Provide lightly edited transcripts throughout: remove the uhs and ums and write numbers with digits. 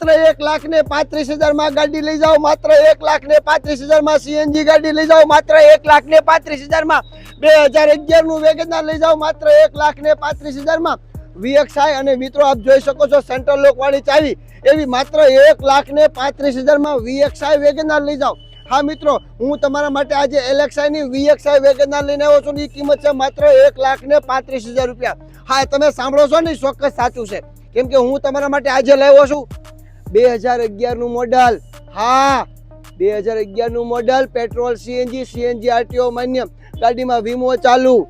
1,35,000 માં ગાડી લઈ જાઓ, માત્ર 1,35,000 માં સીએનજી ગાડી લઈ જાઓ, માત્ર 1,35,000 માં 2011 નું વેગેનાર લઈ જાઓ, માત્ર 1,35,000 માં VXI અને મિત્રો આપ જોઈ શકો છો સેન્ટ્રલ લોક વાળી ચાવી એવી માત્ર 1,35,000 માં VXI વેગેનાર લઈ જાઓ। હા મિત્રો, હું તમારા માટે આજે LXI ની VXI વેગેનાર લઈને આવ્યો છું। ની કિંમત છે માત્ર 1,35,000 રૂપિયા। હા, તમે સાંભળો છો ને, ચોક્કસ સાચું છે, કેમ કે હું તમારા માટે આજે લાવ્યો છું 2011 નું મોડલ। હા, 2011 નું મોડલ, પેટ્રોલ CNG RTO માન્ય, ગાડીમાં વીમો ચાલુ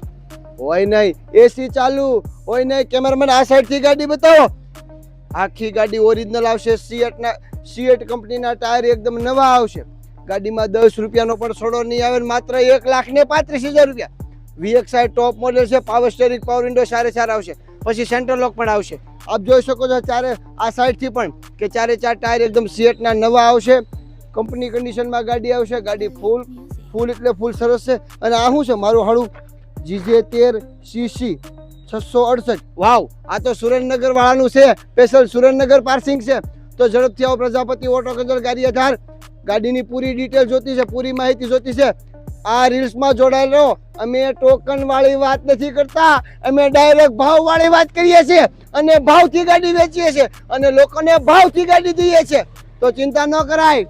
હોય નહીં, AC ચાલુ હોય નહીં। કેમેરામેન આ સાઈડ થી ગાડી બતાવો। આખી ગાડી ઓરિજિનલ આવશે, સિએટ કંપનીના ટાયર એકદમ નવા આવશે। ગાડીમાં 10 રૂપિયાનો પણ સોડો નહીં આવે, માત્ર 1,35,000 રૂપિયા। VXI ટોપ મોડેલ છે, પાવર સ્ટીયરિંગ, પાવર વિન્ડો 4 આવશે, પછી સેન્ટ્રલ લોક પણ આવશે। આપ જોઈ શકો છો ચારે આ સાઈડ થી પણ કે 4 ટાયર એકદમ સિએટના નવા આવશે, કંપની કન્ડિશનમાં ગાડી આવશે। ગાડી ફૂલ એટલે ફૂલ સરસ છે। અને આ શું છે, મારું હાડું GJ13 CC 668। વાવ, આ તો સુરેન્દ્રનગર વાળાનું છે, સ્પેશિયલ સુરેન્દ્રનગર પાર્સિંગ છે। તો ઝડપથી આવો પ્રજાપતિ ઓટો કન્સલ્ટ ગારિયાધાર। ગાડીની પૂરી ડિટેલ જોતી છે, પૂરી માહિતી જોતી છે, આ રીલ્સમાં જોડાયેલ રહો। અમે ટોકન વાળી વાત નથી કરતા, અમે ડાયરેક્ટ ભાવ વાળી વાત કરીએ છીએ અને ભાવથી ગાડી વેચીએ છીએ અને લોકોને ભાવથી ગાડી દઈએ છીએ। તો ચિંતા ન કરાય,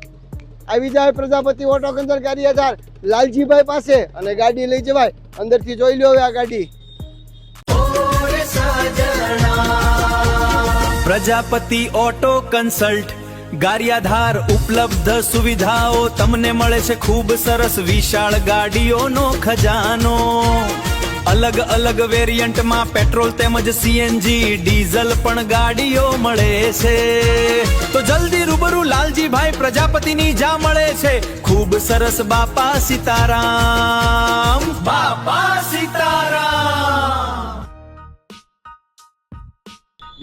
આવી જાય પ્રજાપતિ ઓટો કન્સલ્ટ ગારિયાધાર લાલજીભાઈ પાસે અને ગાડી લઈ જવાય। અંદરથી જોઈ લો આ ગાડી। પ્રજાપતિ ઓટો કન્સલ્ટ ગારિયાધાર, ઉપલબ્ધ સુવિધાઓ તમને મળે છે ખૂબ સરસ વિશાળ ગાડીઓનો ખજાનો। અલગ અલગ વેરિયન્ટમાં પેટ્રોલ તેમજ CNG ડીઝલ પણ ગાડીઓ મળે છે। તો જલ્દી રૂબરૂ લાલજીભાઈ પ્રજાપતિની જા મળે છે ખૂબ સરસ બાપા સીતારામ, બાપા સીતારામ।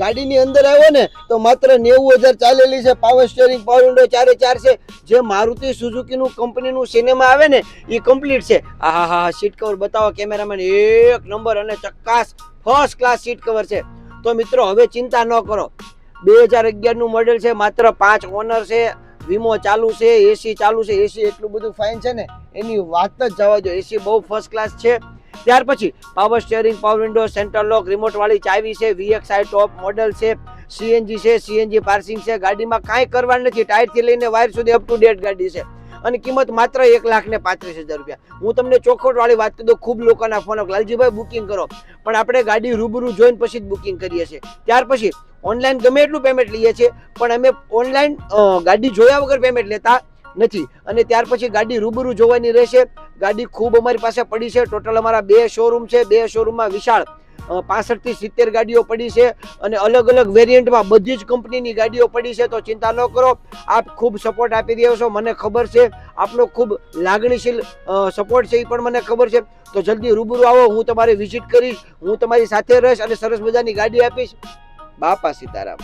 ગાડીની અંદર આવ્યો ને તો માત્ર 90,000 ચાલેલી છે, પાવર સ્ટીયરિંગ, પાવર વિન્ડો 4 છે। જે મારુતિ સુઝુકી નું કંપનીનું સિનેમા આવે ને એ કમ્પ્લીટ છે। હા, સીટ કવર બતાવો કેમેરામેન, એક નંબર અને ચકાસ ફર્સ્ટ ક્લાસ સીટ કવર છે। તો મિત્રો હવે ચિંતા ન કરો, 2011 નું મોડેલ છે, માત્ર 5 ઓનર છે, વીમો ચાલુ છે, AC ચાલુ છે। AC એટલું બધું ફાઇન છે ને, એની વાત જ જવા દો, AC બહુ ફર્સ્ટ ક્લાસ છે। ત્યાર પછી power steering, power window, central લોક, રિમોટ વાળી ચાવી છે, VXI ટોપ મોડેલ છે, CNG છે, CNG પાર્સિંગ છે। ગાડીમાં કાંઈ કરવાનું નથી, ટાયર થી લઈને વાયર સુધી અપ ટુ ડેટ ગાડી છે અને કિંમત માત્ર 1,35,000 રૂપિયા। હું તમને ચોખવટ વાળી વાત કરી દઉં, ખૂબ લોકોના ફોન લાલજીભાઈ બુકિંગ કરો, પણ આપણે ગાડી રૂબરૂ જોઈને પછી જ બુકિંગ કરીએ છીએ। ત્યાર પછી ઓનલાઈન ગમે એટલું પેમેન્ટ લઈએ છીએ, પણ અમે ઓનલાઈન ગાડી જોયા વગર પેમેન્ટ લેતા નથી। અને ત્યાર પછી ગાડી રૂબરૂ જોવાની રહેશે। ગાડી ખૂબ અમારી પાસે પડી છે, ટોટલ અમારા 2 શોરૂમ છે, 2 શોરૂમમાં વિશાળ 65 થી 70 ગાડીઓ પડી છે અને અલગ અલગ વેરિયન્ટમાં બધી જ કંપનીની ગાડીઓ પડી છે। તો ચિંતા ન કરો, આપ ખૂબ સપોર્ટ આપી રહ્યો છો, મને ખબર છે, આપનો ખૂબ લાગણીશીલ સપોર્ટ છે, એ પણ મને ખબર છે। તો જલ્દી રૂબરૂ આવો, હું તમારી વિઝિટ કરીશ, હું તમારી સાથે રહીશ અને સરસ મજાની ગાડી આપીશ। બાપા સીતારામ।